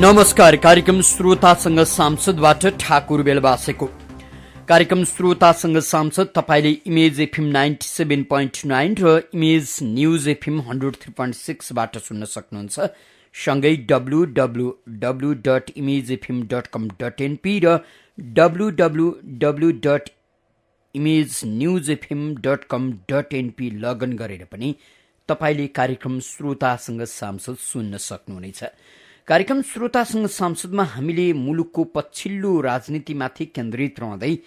नमस्कार। कार्यक्रम श्रोतासँग सांसदबाट ठाकुर बेलबासेको। कार्यक्रम श्रोतासँग सांसद तपाईले इमेज एफएम 97.9 र इमेज न्यूज एफएम 103.6 बाट सुन्न सक्नुहुन्छ। सँगै www.imagefm.com.np र www.imagenewsfm.com.np लगइन गरेर पनि तपाईले कार्यक्रम श्रोतासँग सांसद सुन्न सक्नुहुनेछ। कार्यक्रम श्रोतासँग सांसदमा हामीले मुलुकको पछिल्लो राजनीतिमाथि केन्द्रित रहँदै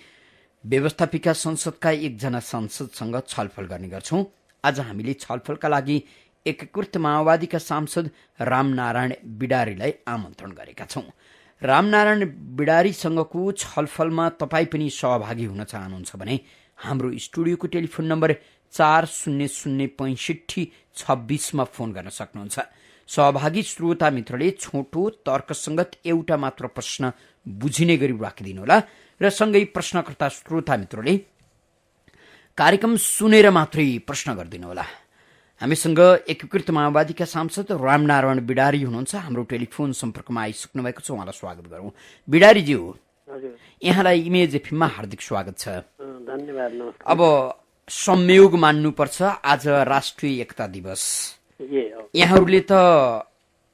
व्यवस्थापिका संसदका एकजना सांसदसँग छलफल गर्ने गर्छौं। आज हामीले छलफलका लागि एकीकृत माओवादीका सांसद रामनारायण बिडारीलाई आमन्त्रण गरेका छौं। रामनारायण बिडारीसँगको छलफलमा तपाई पनि सहभागी हुन चाहनुहुन्छ भने हाम्रो स्टुडियोको टेलिफोन नम्बर 400656 मा फोन गर्न सक्नुहुन्छ। सहभागी श्रोता मित्रले छोटो तर्कसंगत एउटा मात्र प्रश्न बुझिने गरी राखिदिनुहोला र सँगै प्रश्नकर्ता श्रोता मित्रले कार्यक्रम सुनेर मात्रै प्रश्न गरिदिनुहोला। हामीसँग एकीकृत माओवादीका सांसद रामनारायण बिडारी हुनुहुन्छ। हाम्रो टेलिफोन सम्पर्कमा आइसक्नु भएको छ, उहाँलाई स्वागत गरौँ। बिडारीज्यू, यहाँलाई इमेज एफएममा हार्दिक स्वागत छ। धन्यवाद। अब संयोग मान्नुपर्छ, आज राष्ट्रिय एकता दिवस। यहाँहरूले त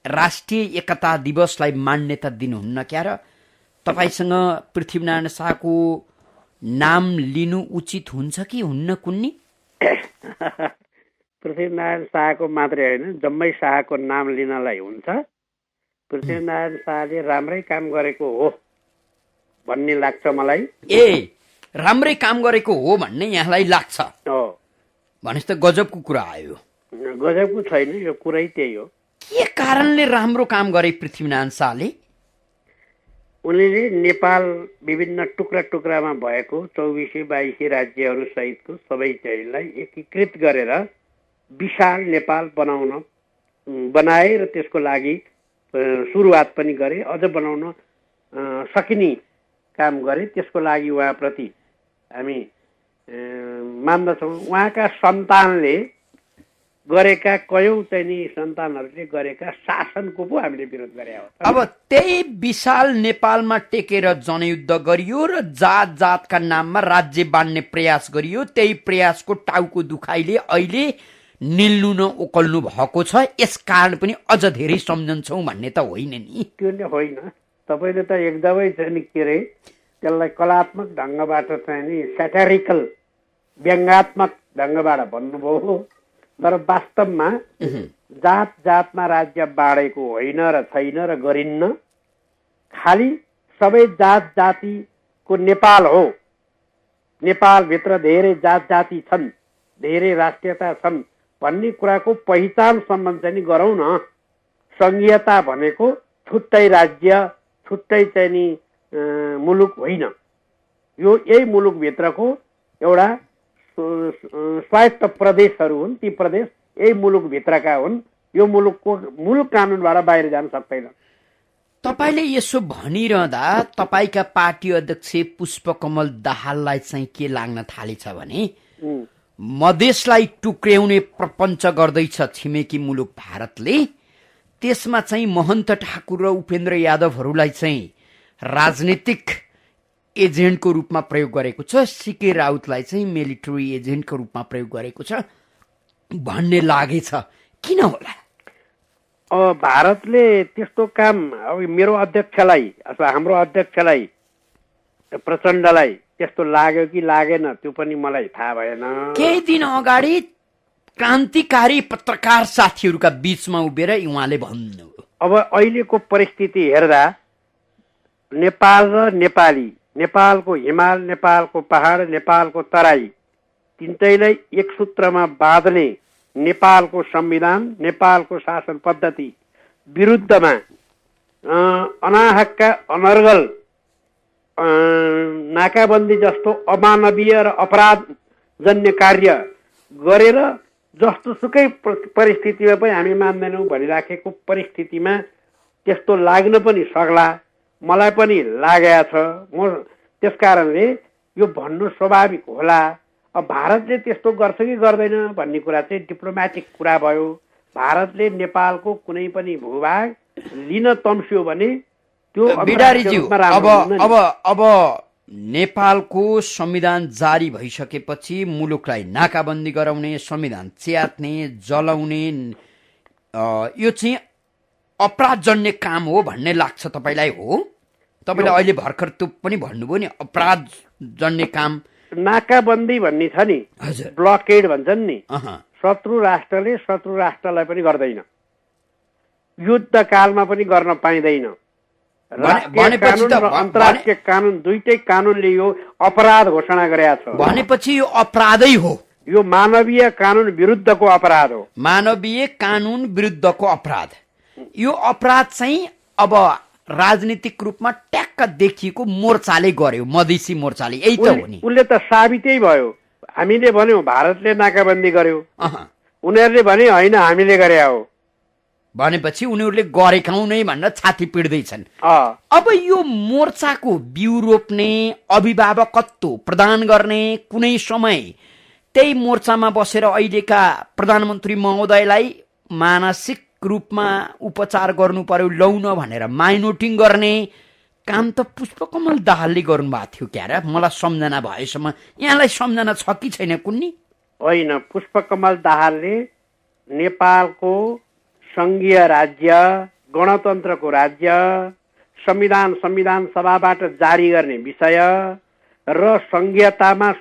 राष्ट्रिय एकता दिवसलाई मान्यता दिनुहुन्न क्या र? तपाईसँग पृथ्वीनारायण शाहको नाम लिनु उचित हुन्छ कि हुन्न कुन्नी? पृथ्वीनारायण शाहको मात्रै होइन, जम्मै शाहको नाम लिनलाई हुन्छ। पृथ्वीनारायण शाहले राम्रै काम गरेको हो भन्ने लाग्छ मलाई। ए, राम्रै काम गरेको हो भन्ने यहाँलाई लाग्छ? हो। भनेपछि त गजबको कुरा आयो। गजबको छैन, यो कुरै त्यही हो। के कारणले राम्रो काम गरे पृथ्वीनारायण शाहले? उनले नेपाल विभिन्न टुक्रा टुक्रामा भएको 24-22 राज्यहरू सहितको सबै चाहिँलाई एकीकृत गरेर विशाल नेपाल बनाए र त्यसको लागि सुरुवात पनि गरे, अझ बनाउन सकिने काम गरे। त्यसको लागि उहाँप्रति हामी मान्दछौँ। उहाँका सन्तानले गरेका कयौं चाहिँ सन्तानहरूले गरेका शासनको पो हामीले विरोध गरे हो। अब त्यही विशाल नेपालमा टेकेर जनयुद्ध गरियो र जात जातका नाममा राज्य बाँड्ने प्रयास गरियो। त्यही प्रयासको टाउको दुखाइले अहिले निल्नु न ओकल्नु भएको छ। यस कारण पनि अझ धेरै सम्झन्छौँ भन्ने त होइन नि? त्यो नै होइन। तपाईँले त एकदमै चाहिँ नि के अरे त्यसलाई कलात्मक ढङ्गबाट चाहिँ नि स्याटारिकल व्यङ्गात्मक ढङ्गबाट भन्नुभयो, तर वास्तवमा जात जातमा राज्य बाँडेको होइन र छैन र गरिन्न। खालि सबै जात जातिको नेपाल हो। नेपालभित्र धेरै जात जाति छन्, धेरै राष्ट्रियता छन् भन्ने कुराको पहिचानसम्म चाहिँ नि गरौँ न। सङ्घीयता भनेको छुट्टै राज्य, छुट्टै चाहिँ नि मुलुक होइन। यो यही मुलुकभित्रको एउटा स्वायत्त प्रदेशहरू हुन्। ती प्रदेश यही मुलुकभित्रका हुन्। यो मुलुकको मूल कानुनबाट बाहिर जान सक्दैन। तपाईले यसो भनिरहँदा तपाईका पार्टी अध्यक्ष पुष्पकमल दाहाललाई चाहिँ के लाग्न थालेछ भने मधेसलाई टुक्र्याउने प्रपञ्च गर्दैछ छिमेकी मुलुक भारतले। त्यसमा चाहिँ महन्त ठाकुर र उपेन्द्र यादवहरूलाई चाहिँ राजनीतिक एजेन्टको रूपमा प्रयोग गरेको छ, सीके राउतलाई चाहिँ मिलिटरी एजेन्टको रूपमा प्रयोग गरेको छ भन्ने लागेछ। किन होला? अब भारतले त्यस्तो काम अब मेरो अध्यक्षलाई अथवा हाम्रो अध्यक्षलाई प्रचण्डलाई त्यस्तो लाग्यो कि लागेन त्यो पनि मलाई थाहा भएन। केही दिन अगाडि क्रान्तिकारी पत्रकार साथीहरूका बीचमा उभिएर उहाँले भन्नु, अब अहिलेको परिस्थिति हेर्दा नेपाल र नेपाली, नेपालको हिमाल, नेपालको पहाड, नेपालको तराई तिनटैलाई एक सूत्रमा बाँध्ने नेपालको संविधान, नेपालको शासन पद्धति विरुद्धमा अनाहकका अनर्गल नाकाबन्दी जस्तो अमानवीय र अपराधजन्य कार्य गरेर जस्तोसुकै परिस्थितिमा पनि हामी मान्दैनौँ भनिराखेको परिस्थितिमा त्यस्तो लाग्न पनि सक्ला। मलाई पनि लागेको छ। म त्यसकारणले यो भन्नु स्वाभाविक होला। अब भारतले त्यस्तो गर्छ कि गर्दैन भन्ने कुरा चाहिँ डिप्लोमेटिक कुरा भयो। भारतले नेपालको कुनै पनि भूभाग लिन तम्स्यो भने त्यो बिडारीज्यू अब नेपालको संविधान जारी भइसकेपछि मुलुकलाई नाकाबन्दी गराउने, संविधान च्यात्ने, जलाउने यो चाहिँ अपराधजन्य काम हो भन्ने लाग्छ तपाईँलाई? हो, तपाईँले अहिले भर्खर त्यो पनि भन्नुभयो नि, अपराधजन्य काम। नाकाबन्दी भन्ने छ नि, ब्लकेड भन्छन् नि, शत्रु राष्ट्रले शत्रु राष्ट्रलाई पनि गर्दैन, युद्धकालमा पनि गर्न पाइँदैन। राष्ट्रिय कानुन र अन्तर्राष्ट्रिय कानुन दुईटै कानुनले यो अपराध घोषणा गरेका छ। भनेपछि यो अपराधै हो, यो मानवीय कानुन विरुद्धको अपराध हो। मानवीय कानुन विरुद्धको अपराध। यो अपराध चाहिँ अब राजनीतिक रूपमा ट्याक्क देखिएको मोर्चाले गर्यो, मधेसी मोर्चाले, यही त हो नि। उसले त साबितै भयो। हामीले भन्यौँ भारतले नाकाबन्दी गर्यो, उनीहरूले भने होइन हामीले गरे हो भनेपछि उनीहरूले गरेका नै भनेर छाती पिट्दैछन्। अब यो मोर्चाको बिउ रोप्ने, अभिभावकत्व प्रदान गर्ने कुनै समय त्यही मोर्चामा बसेर अहिलेका प्रधानमन्त्री महोदयलाई मानसिक रूपमा उपचार गर्नु पर्यो लौन भनेर माइनोटिङ गर्ने काम त पुष्पकमल दाहालले गर्नुभएको थियो क्या र? मलाई सम्झना भएसम्म। यहाँलाई सम्झना छ कि छैन कुन्नी? होइन, पुष्पकमल दाहालले नेपालको संघीय राज्य, गणतन्त्रको राज्य, संविधान सभाबाट जारी गर्ने विषय र संघीयतामा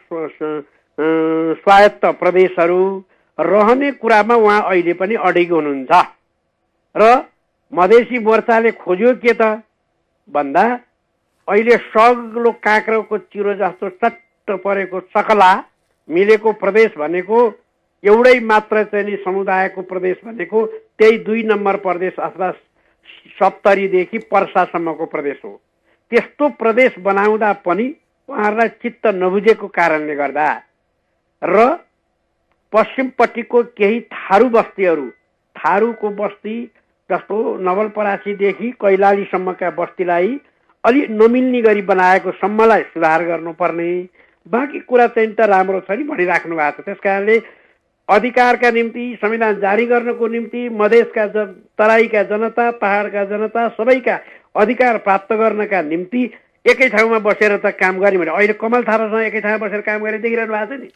स्वायत्त प्रदेशहरू रहने कुरामा उहाँ अहिले पनि अडिग हुनुहुन्छ। र मधेसी मोर्चाले खोज्यो के त भन्दा अहिले सग्लो काँक्रोको चिरो जस्तो चट्ट परेको सकला मिलेको प्रदेश भनेको एउटै मात्र चाहिँ समुदायको प्रदेश भनेको त्यही 2 नम्बर प्रदेश अथवा सप्तरीदेखि पर्सासम्मको प्रदेश हो। त्यस्तो प्रदेश बनाउँदा पनि उहाँहरूलाई चित्त नबुझेको कारणले गर्दा र पश्चिमपट्टिको केही थारू बस्तीहरू, थारूको बस्ती जस्तो नवलपरासीदेखि कैलालीसम्मका बस्तीलाई अलि नमिल्ने गरी बनाएको सम्मलाई सुधार गर्नुपर्ने, बाँकी कुरा चाहिँ त राम्रो छ नि भनिराख्नु भएको छ। त्यस कारणले अधिकारका निम्ति, संविधान जारी गर्नको निम्ति मधेसका तराईका जनता, पहाडका जनता सबैका अधिकार प्राप्त गर्नका निम्ति एकै ठाउँमा बसेर त काम गर्ने भने अहिले कमल थापासँग एकै ठाउँमा बसेर काम गरेर देखिरहनु भएको छ नि।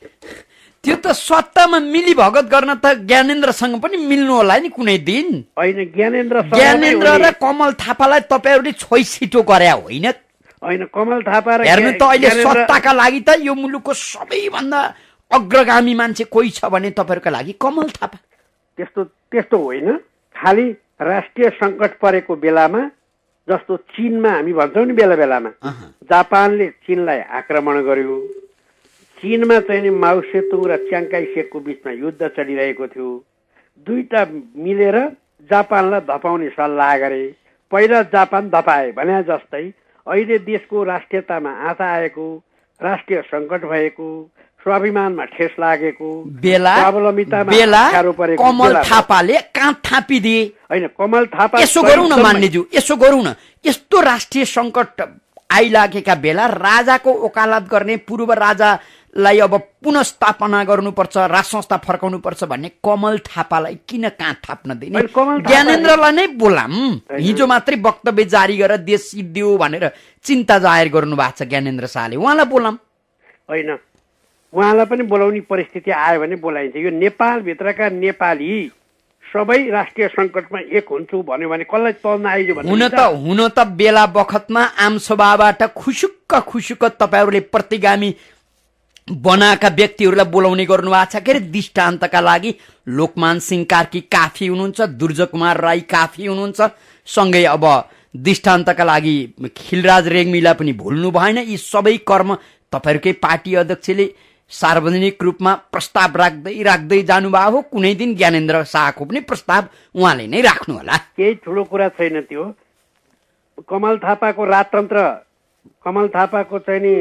त्यो त सत्तामा मिली भगत गर्न त ज्ञानेन्द्रसँग पनि मिल्नु होला नि कुनै दिन। होइन, ज्ञानेन्द्र र कमल थापालाई तपाईँहरूले छोइछिटो गरे होइन? होइन, कमल थापा र हेर्नु त अहिले सत्ताका लागि त यो मुलुकको सबैभन्दा अग्रगामी मान्छे कोही छ भने तपाईँहरूको लागि कमल थापा। त्यस्तो होइन, खालि राष्ट्रिय सङ्कट परेको बेलामा जस्तो चीनमा हामी भन्छौँ नि बेला बेलामा जापानले चीनलाई आक्रमण गर्यो, चीनमा चाहिँ नि माओ सेतुङ र च्याङ काय सेकको बिचमा युद्ध चलिरहेको थियो, दुईटा मिलेर जापानलाई धपाउने सल्लाह गरे। पहिला जापान धपाए भने जस्तै अहिले देशको राष्ट्रियतामा आँचा आएको, राष्ट्रिय सङ्कट भएको, स्वाभिमानमा ठेस लागेको बेला कमल थापाले काँध थापिदिए। होइन, कमल थापा यसो गरौँ न मान्यज्यू, यसो गरौँ न, यस्तो राष्ट्रिय सङ्कट आइलागेका बेला राजाको वकालत गर्ने, पूर्व राजालाई अब पुनस्थापना गर्नुपर्छ, राज संस्था फर्काउनुपर्छ भन्ने कमल थापालाई किन काँध थाप्न दिने? ज्ञानेन्द्रलाई नै बोलाम। हिजो मात्रै वक्तव्य जारी गरेर देश सिद्धियो भनेर चिन्ता जाहेर गर्नु भएको छ ज्ञानेन्द्र शाहले, उहाँलाई बोलाम। होइन, उहाँलाई पनि बोलाउने परिस्थिति आयो भने बोलाइन्छ। यो नेपालभित्रका नेपाली सबै राष्ट्रिय सङ्कटमा एक हुन्छु भन्यो भने कसलाई चल्न आइज भन्नु? हुन त बेला बखतमा आमसभाबाट खुसुक्क तपाईँहरूले प्रतिगामी बनाएका व्यक्तिहरूलाई बोलाउने गर्नुभएको छ के अरे दृष्टान्तका लागि। लोकमान सिंह कार्की काफी हुनुहुन्छ, दुर्जय कुमार राई काफी हुनुहुन्छ, सँगै अब दृष्टान्तका लागि खिलराज रेग्मीलाई पनि भुल्नु भएन। यी सबै कर्म तपाईँहरूकै पार्टी अध्यक्षले सार्वजनिक रूपमा प्रस्ताव राख्दै जानुभएको हो। कुनै दिन ज्ञानेन्द्र शाहको पनि प्रस्ताव उहाँले नै राख्नु होला। केही ठुलो कुरा छैन त्यो। कमल थापाको राजतन्त्र, कमल थापाको चाहिँ नि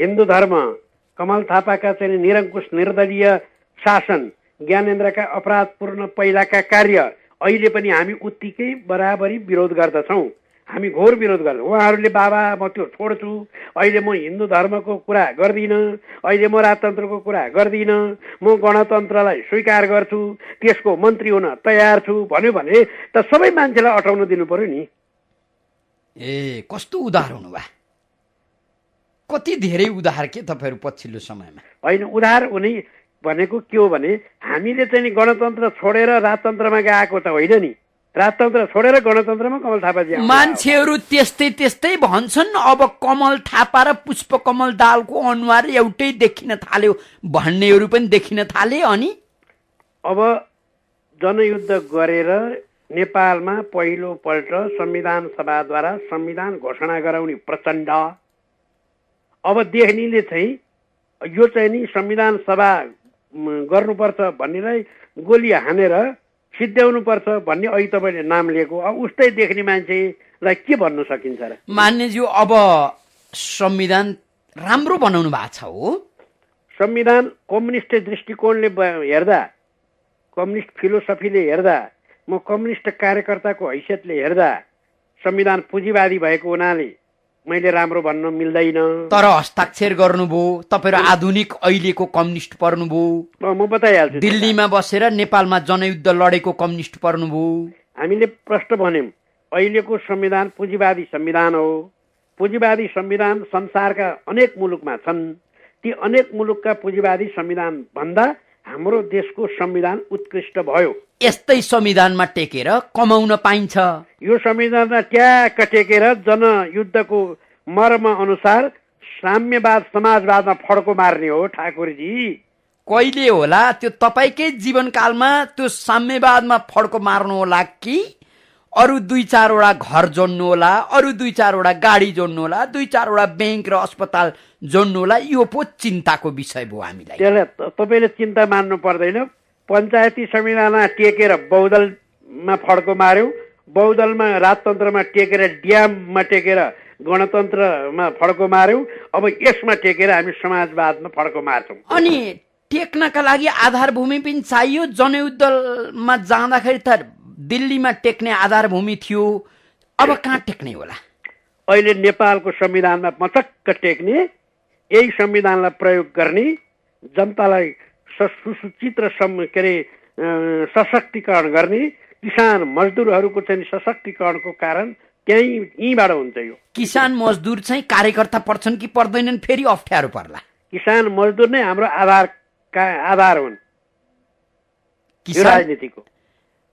हिन्दू धर्म, कमल थापाका चाहिँ निरङ्कुश निर्दलीय शासन, ज्ञानेन्द्रका अपराधपूर्ण पहिलाका कार्य अहिले पनि हामी उत्तिकै बराबरी विरोध गर्दछौँ। हामी घोर विरोध गर्छौँ। उहाँहरूले बाबा म त्यो छोड्छु, अहिले म हिन्दू धर्मको कुरा गर्दिनँ, अहिले म राजतन्त्रको कुरा गर्दिनँ, म गणतन्त्रलाई स्वीकार गर्छु, त्यसको मन्त्री हुन तयार छु भन्यो भने त सबै मान्छेलाई अटाउन दिनु पर्यो नि। ए कस्तो उदार हुनुभयो, कति धेरै उदार के तपाईँहरू पछिल्लो समयमा। होइन, उधार हुने भनेको के हो भने हामीले चाहिँ नि गणतन्त्र छोडेर राजतन्त्रमा गएको त होइन नि, राजतन्त्र छोडेर गणतन्त्रमा कमल थापाजी आउनु भयो। मान्छेहरू त्यस्तै त्यस्तै भन्छन्। अब कमल थापा र पुष्पकमल दाहालको अनुहार एउटै देखिन थाल्यो भन्नेहरू पनि देखिन थाले। अनि अब जनयुद्ध गरेर नेपालमा पहिलोपल्ट संविधान सभाद्वारा संविधान घोषणा गराउने प्रचण्ड, अब देख्नेले चाहिँ यो चाहिँ नि संविधान सभा गर्नुपर्छ भन्नेलाई गोली हानेर सिद्ध्याउनुपर्छ भन्ने अहिले तपाईँले नाम लिएको, अब उस्तै देख्ने मान्छेलाई के भन्नु सकिन्छ र? मान्यज्यू अब संविधान राम्रो बनाउनु भएको छ हो? संविधान कम्युनिस्ट दृष्टिकोणले हेर्दा, कम्युनिस्ट फिलोसफीले हेर्दा, म कम्युनिस्ट कार्यकर्ताको हैसियतले हेर्दा संविधान पुँजीवादी भएको हुनाले मैले राम्रो भन्न मिल्दैन। तर हस्ताक्षर गर्नुभयो, तपाईँहरू आधुनिक अहिलेको कम्युनिस्ट पर्नुभयो। म बताइहाल्छु। दिल्लीमा बसेर नेपालमा जनयुद्ध लडेको कम्युनिस्ट पर्नुभयो। हामीले प्रश्न भन्यौँ अहिलेको संविधान पुँजीवादी संविधान हो। पुँजीवादी संविधान संसारका अनेक मुलुकमा छन्। ती अनेक मुलुकका पुँजीवादी संविधान भन्दा हाम्रो देशको संविधान उत्कृष्ट भयो। यस्तै संविधानमा टेकेर कमाउन पाइन्छ। यो संविधानमा ट्याक्क टेकेर जनयुद्धको मर्म अनुसार साम्यवाद समाजवादमा फड्को मार्ने हो ठाकुरजी। कहिले होला त्यो तपाईँकै जीवनकालमा त्यो साम्यवादमा फड्को मार्नु होला कि अरू 2-4वटा घर जोड्नु होला, अरू 2-4वटा गाडी जोड्नु होला, 2-4वटा बैंक र अस्पताल जोड्नु होला? यो पो चिन्ताको विषय भयो हामीलाई। त्यसलाई तपाईँले चिन्ता मान्नु पर्दैन। पञ्चायती संविधानमा टेकेर बहुदलमा फड्को मार्यौँ, बहुदलमा राजतन्त्रमा टेकेर ड्याममा टेकेर गणतन्त्रमा फड्को मार्यौँ, अब यसमा टेकेर हामी समाजवादमा फड्को मार्छौँ। अनि टेक्नका लागि आधार भूमि पनि चाहियो। जनयुद्धमा जाँदाखेरि त दिल्लीमा टेक्ने आधार भूमि थियो, अब कहाँ टेक्ने होला? अहिले नेपालको संविधानमा मचक्क टेक्ने, यही संविधानलाई प्रयोग गर्ने, जनतालाई सुसूचित र के अरे सशक्तिकरण गर्ने, किसान मजदुरहरूको चाहिँ सशक्तिकरणको कारण यहीँबाट हुन्छ। यो किसान मजदुर चाहिँ कार्यकर्ता पर्छन् कि पर्दैनन्, फेरि अप्ठ्यारो पर्ला। किसान मजदुर नै हाम्रो आधार हुन् राजनीतिको।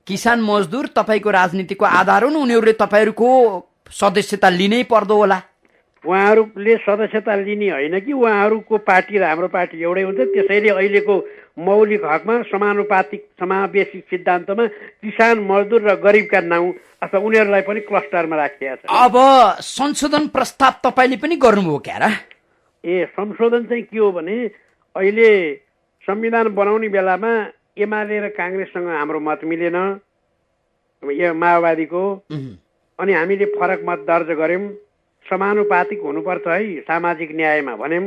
किसान मजदुर तपाईँको राजनीतिको आधार हुन्। उनीहरूले तपाईँहरूको सदस्यता लिनै पर्दो होला। उहाँहरूले सदस्यता लिने होइन कि उहाँहरूको पार्टी र हाम्रो पार्टी एउटै हुन्छ। त्यसैले अहिलेको मौलिक हकमा समानुपातिक समावेशी सिद्धान्तमा किसान मजदुर र गरिबका नाउँ अथवा उनीहरूलाई पनि क्लस्टरमा राखिएको छ। अब संशोधन प्रस्ताव तपाईँले पनि गर्नुभयो क्या र? संशोधन चाहिँ के हो भने अहिले संविधान बनाउने बेलामा एमाले र काङ्ग्रेससँग हाम्रो मत मिलेन, माओवादीको, अनि हामीले फरक मत दर्ज गर्यौँ। समानुपातिक हुनुपर्छ है सामाजिक न्यायमा भन्यौँ,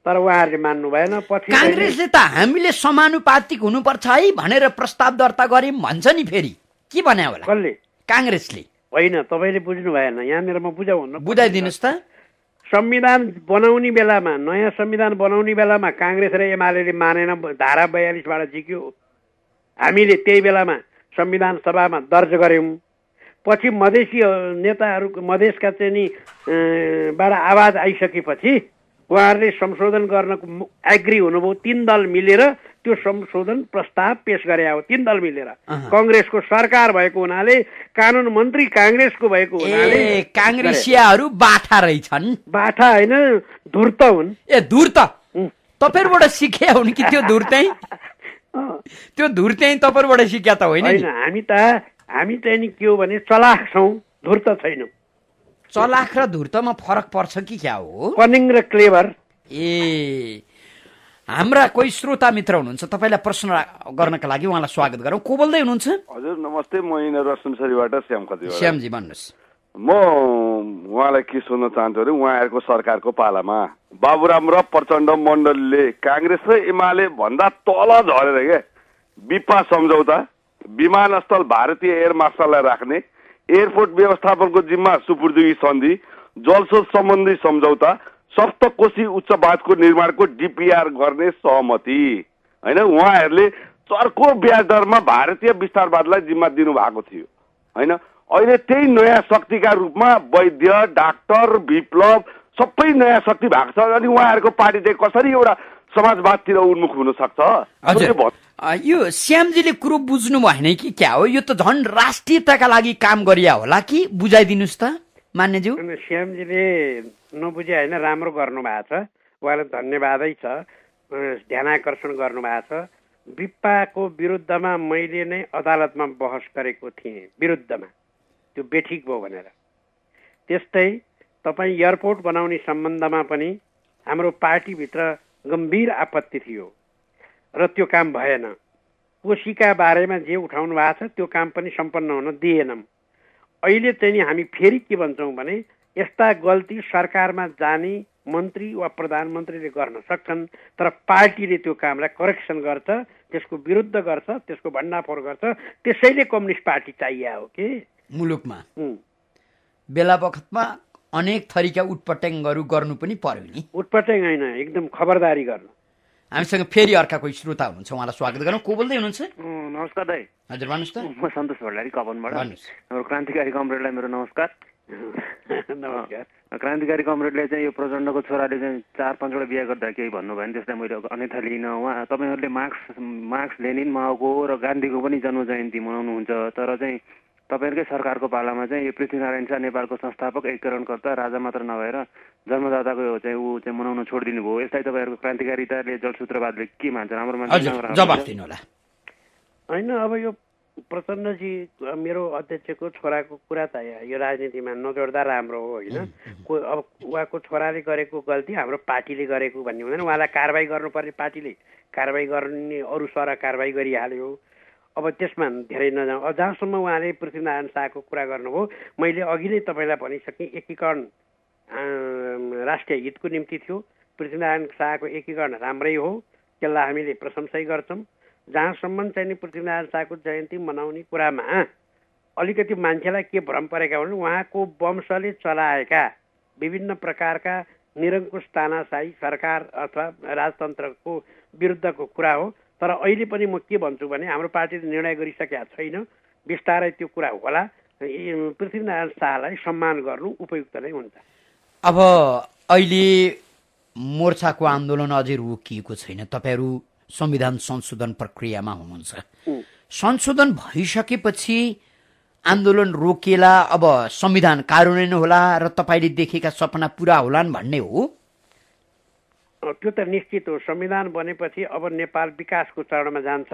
तर उहाँहरूले मान्नु भएन। पछि काङ्ग्रेसले त हामीले समानुपातिक हुनुपर्छ है भनेर प्रस्ताव दर्ता गर्यौँ भन्छ नि। फेरि के भन्यो होला? कसले? काङ्ग्रेसले। होइन, तपाईँले बुझ्नु भएन। यहाँनिर म बुझाउनु, बुझाइदिनुहोस् त। संविधान बनाउने बेलामा, नयाँ संविधान बनाउने बेलामा काङ्ग्रेस र एमाले मानेन, धारा 42बाट जिक्यो। हामीले त्यही बेलामा संविधान सभामा दर्ज गर्यौँ। पछि मधेसी नेताहरू, मधेसका चाहिँ नि बाट आवाज आइसकेपछि उहाँहरूले संशोधन गर्नको एग्री हुनुभयो। 3 दल मिलेर त्यो संशोधन प्रस्ताव पेश गरे हो। 3 दल मिलेर। काङ्ग्रेसको सरकार भएको हुनाले, कानुन मन्त्री काङ्ग्रेसको भएको हुनाले काङ्ग्रेसियाहरू बाठा रहेछन्। बाठा होइन, धूर्त हुन्। धूर्त तपाईँबाट सिके हुन् कि त्यो धूर्तै? त्यो धूर्तै तपाईँबाट सिक्या त होइन? हामी चाहिँ नि के हो भने चलाख छौँ, धूर्त छैनौँ। चलाख र धूर्तमा फरक पर्छ कि क्या हो? कनिङ र क्लेभर। हाम्रा कोही श्रोता मित्र हुनुहुन्छ, तपाईँलाई प्रश्न गर्नका लागि उहाँलाई स्वागत गरौँ। को बोल्दै हुनुहुन्छ? हजुर नमस्ते, म यिनीहरू सुनसरीबाट श्याम खत्री। श्यामजी भन्नुहोस्। म उहाँलाई के सोध्न चाहन्छु भने उहाँहरूको सरकारको पालामा बाबुराम र प्रचण्ड मण्डलले काङ्ग्रेस र एमाले भन्दा तल झरेर के विपा सम्झौता, विमानस्थल भारतीय एयर मार्सललाई राख्ने, एयरपोर्ट व्यवस्थापनको जिम्मा सुपुर्दगी सन्धि, जलस्रोत सम्बन्धी सम्झौता, सप्तकोशी उच्च बाँधको निर्माणको डिपिआर गर्ने सहमति, होइन? उहाँहरूले चर्को ब्याज दरमा भारतीय विस्तारवादलाई जिम्मा दिनुभएको थियो, होइन? अहिले त्यही नयाँ शक्तिका रूपमा वैद्य, डाक्टर, विप्लव सबै नयाँ शक्ति भएको छ। अनि उहाँहरूको पार्टी चाहिँ कसरी एउटा समाजवादतिर उन्मुख हुन सक्छ? यो श्यामजीले कुरो बुझ्नु भएन कि क्या हो? यो त झन् राष्ट्रियताका लागि काम गरिया होला कि? बुझाइदिनुहोस् त मान्यज्यू। श्यामजीले नबुझे होइन, राम्रो गर्नु भएको छ, उहाँलाई धन्यवादै छ, ध्यानाकर्षण गर्नु भएको छ। विप्पाको विरुद्धमा मैले नै अदालतमा बहस गरेको थिएँ, विरुद्धमा, त्यो बेठिक भयो भनेर। त्यस्तै तपाईँ एयरपोर्ट बनाउने सम्बन्धमा पनि हाम्रो पार्टीभित्र गम्भीर आपत्ति थियो र त्यो काम भएन। कोशीका बारेमा जे उठाउनु भएको छ त्यो काम पनि सम्पन्न हुन दिएनौँ। अहिले चाहिँ हामी फेरि के भन्छौँ भने यस्ता गल्ती सरकारमा जाने मन्त्री वा प्रधानमन्त्रीले गर्न सक्छन्, तर पार्टीले त्यो कामलाई करेक्सन गर्छ, त्यसको विरुद्ध गर्छ, त्यसको भण्डाफोर गर्छ। त्यसैले कम्युनिस्ट पार्टी चाहिए हो कि मुलुकमा बेला बखतमा अनेक थरीका उटपट्याङ्गहरू गर्नु पनि पर्यो नि। उटपट्याङ होइन, एकदम खबरदारी गर्नु। हामीसँग फेरि अर्का कोही श्रोता हुनुहुन्छ, उहाँलाई स्वागत गरौँ। को बोल्दै हुनुहुन्छ? नमस्कार दाइ। हजुर भन्नुहोस् त। म सन्तोष भण्डारी कपनबाट। भन्नुहोस्। हाम्रो क्रान्तिकारी कमरेडलाई मेरो नमस्कार। नमस्कार। क्रान्तिकारी कमरेडले चाहिँ यो प्रचण्डको छोराले चाहिँ 4-5 वटा बिहा गर्दा केही भन्नु भयो भने त्यसलाई मैले अन्यथा लिइनँ। उहाँ तपाईँहरूले मार्क्स लेनिन, माओको र गान्धीको पनि जन्म जयन्ती मनाउनुहुन्छ, तर चाहिँ तपाईँहरूकै सरकारको पालामा चाहिँ यो पृथ्वीनारायण शाह नेपालको संस्थापक एकीकरणकर्ता राजा मात्र नभएर जन्मदाताको चाहिँ ऊ चाहिँ मनाउन छोडिदिनु भयो। यसलाई तपाईँहरूको क्रान्तिकारिताले जलसूत्रवादले के मान्छ? राम्रो मान्छ? जवाफ दिनु होला। होइन, अब यो प्रचण्डजी मेरो अध्यक्षको छोराको कुरा त यो राजनीतिमा नजोड्दा राम्रो हो, होइन? अब उहाँको छोराले गरेको गल्ती हाम्रो पार्टीले गरेको भन्ने हुँदैन। उहाँलाई कारवाही गर्नुपर्ने पार्टीले कारवाही गर्ने, अरू सर कारवाही गरिहाल्यो। अब त्यसमा धेरै नजाउँ। अब जहाँसम्म उहाँले पृथ्वीनारायण शाहको कुरा गर्नुभयो, मैले अघि नै तपाईँलाई भनिसकेँ, एकीकरण राष्ट्रिय हितको निम्ति थियो। पृथ्वीनारायण शाहको एकीकरण राम्रै हो, त्यसलाई हामीले प्रशंसै गर्छौँ। जहाँसम्म चाहिँ नि पृथ्वीनारायण शाहको जयन्ती मनाउने कुरामा अलिकति मान्छेलाई के भ्रम परेका हुन्, उहाँको वंशले चलाएका विभिन्न प्रकारका निरङ्कुश तानाशाही सरकार अथवा राजतन्त्रको विरुद्धको कुरा हो। तर अहिले पनि म के भन्छु भने हाम्रो पार्टीले निर्णय गरिसकेका छैन, बिस्तारै त्यो कुरा होला। पृथ्वीनारायण शाहलाई सम्मान गर्नु उपयुक्त नै हुन्छ। अब अहिले मोर्चाको आन्दोलन अझै रोकिएको छैन, तपाईँहरू संविधान संशोधन प्रक्रियामा हुनुहुन्छ। संशोधन भइसकेपछि आन्दोलन रोकिएला, अब संविधान कार्यान्वयन होला र तपाईँले देखेका सपना पुरा होलान् भन्ने हो? त्यो त निश्चित हो। संविधान बनेपछि अब नेपाल विकासको चरणमा जान्छ।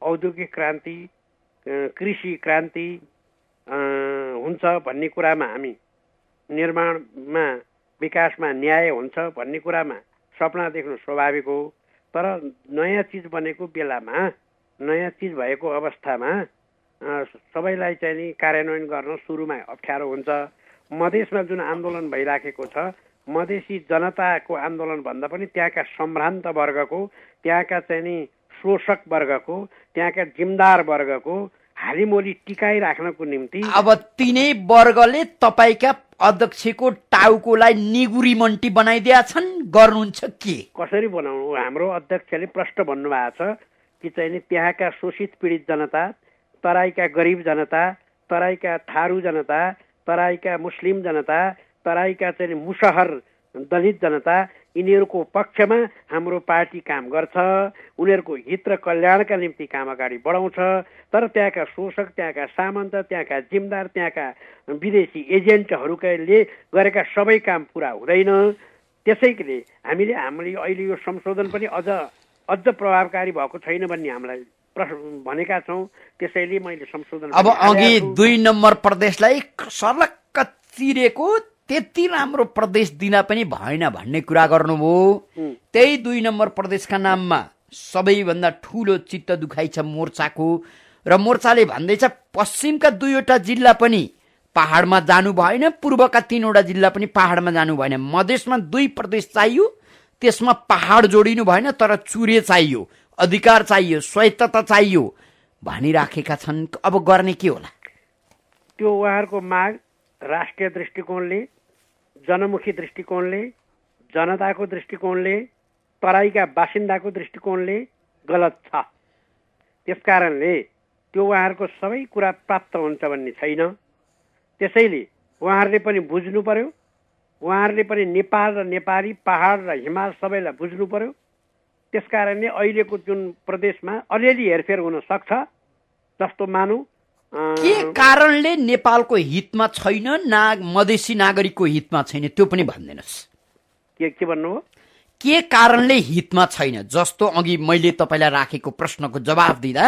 औद्योगिक क्रान्ति, कृषि क्रान्ति हुन्छ भन्ने कुरामा हामी, निर्माणमा विकासमा न्याय हुन्छ भन्ने कुरामा सपना देख्नु स्वाभाविक हो। तर नयाँ चिज बनेको बेलामा, नयाँ चिज भएको अवस्थामा सबैलाई चाहिँ नि कार्यान्वयन गर्न सुरुमा अप्ठ्यारो हुन्छ। मधेसमा जुन आन्दोलन भइराखेको छ, मधेसी जनताको आन्दोलन भन्दा पनि त्यहाँका सम्भ्रान्त वर्गको, त्यहाँका चाहिँ नि शोषक वर्गको, त्यहाँका जिम्दार वर्गको हालिमोली टिकाइराख्नको निम्ति अब तिनै वर्गले तपाईँका अध्यक्षको टाउकोलाई निगुरी मन्टी बनाइदिया छन्, गर्नुहुन्छ के? कसरी बनाउनु? हाम्रो अध्यक्षले प्रश्न भन्नुभएको छ कि चाहिँ नि त्यहाँका शोषित पीडित जनता, तराईका गरिब जनता, तराईका थारू जनता, तराईका मुस्लिम जनता, तराईका चाहिँ मुसहर दलित जनता, यिनीहरूको पक्षमा हाम्रो पार्टी काम गर्छ, उनीहरूको हित र कल्याणका निम्ति काम अगाडि बढाउँछ। तर त्यहाँका शोषक, त्यहाँका सामन्त, त्यहाँका जिम्दार, त्यहाँका विदेशी एजेन्टहरूले गरेका सबै काम पुरा हुँदैन। त्यसैले हामीले अहिले यो संशोधन पनि अझ प्रभावकारी भएको छैन भन्ने हामीलाई भनेका छौँ। त्यसैले मैले संशोधन अब अघि 2 नम्बर प्रदेशलाई सर्लक्क चिरेको त्यति राम्रो प्रदेश दिन पनि भएन भन्ने कुरा गर्नुभयो। त्यही 2 नम्बर प्रदेशका नाममा सबैभन्दा ठुलो चित्त दुखाइ छ मोर्चाको, र मोर्चाले भन्दैछ पश्चिमका 2वटा जिल्ला पनि पहाडमा जानु भएन, पूर्वका 3वटा जिल्ला पनि पहाडमा जानु भएन, मधेसमा 2 प्रदेश चाहियो, त्यसमा पहाड जोडिनु भएन, तर चुरे चाहियो, अधिकार चाहियो, स्वायत्तता चाहियो भनिराखेका छन्। अब गर्ने के होला? त्यो उहाँहरूको माग राष्ट्रिय दृष्टिकोणले, जनमुखी दृष्टिकोणले, जनताको दृष्टिकोणले, तराईका बासिन्दाको दृष्टिकोणले गलत छ। त्यसकारणले त्यो उहाँहरूको सबै कुरा प्राप्त हुन्छ भन्ने छैन। त्यसैले उहाँहरूले पनि बुझ्नु पर्यो, उहाँहरूले पनि नेपाल र नेपाली, पहाड र हिमाल सबैलाई बुझ्नु पर्यो। त्यसकारणले अहिलेको जुन प्रदेशमा अलिअलि हेरफेर हुन सक्छ, जस्तो मानौँ के कारणले नेपालको हितमा छैन, मधेसी नागरिकको हितमा छैन, त्यो पनि भनिदिनुहोस्। के भन्नुभयो? के कारणले हितमा छैन? जस्तो अघि मैले तपाईँलाई राखेको प्रश्नको जवाब दिँदा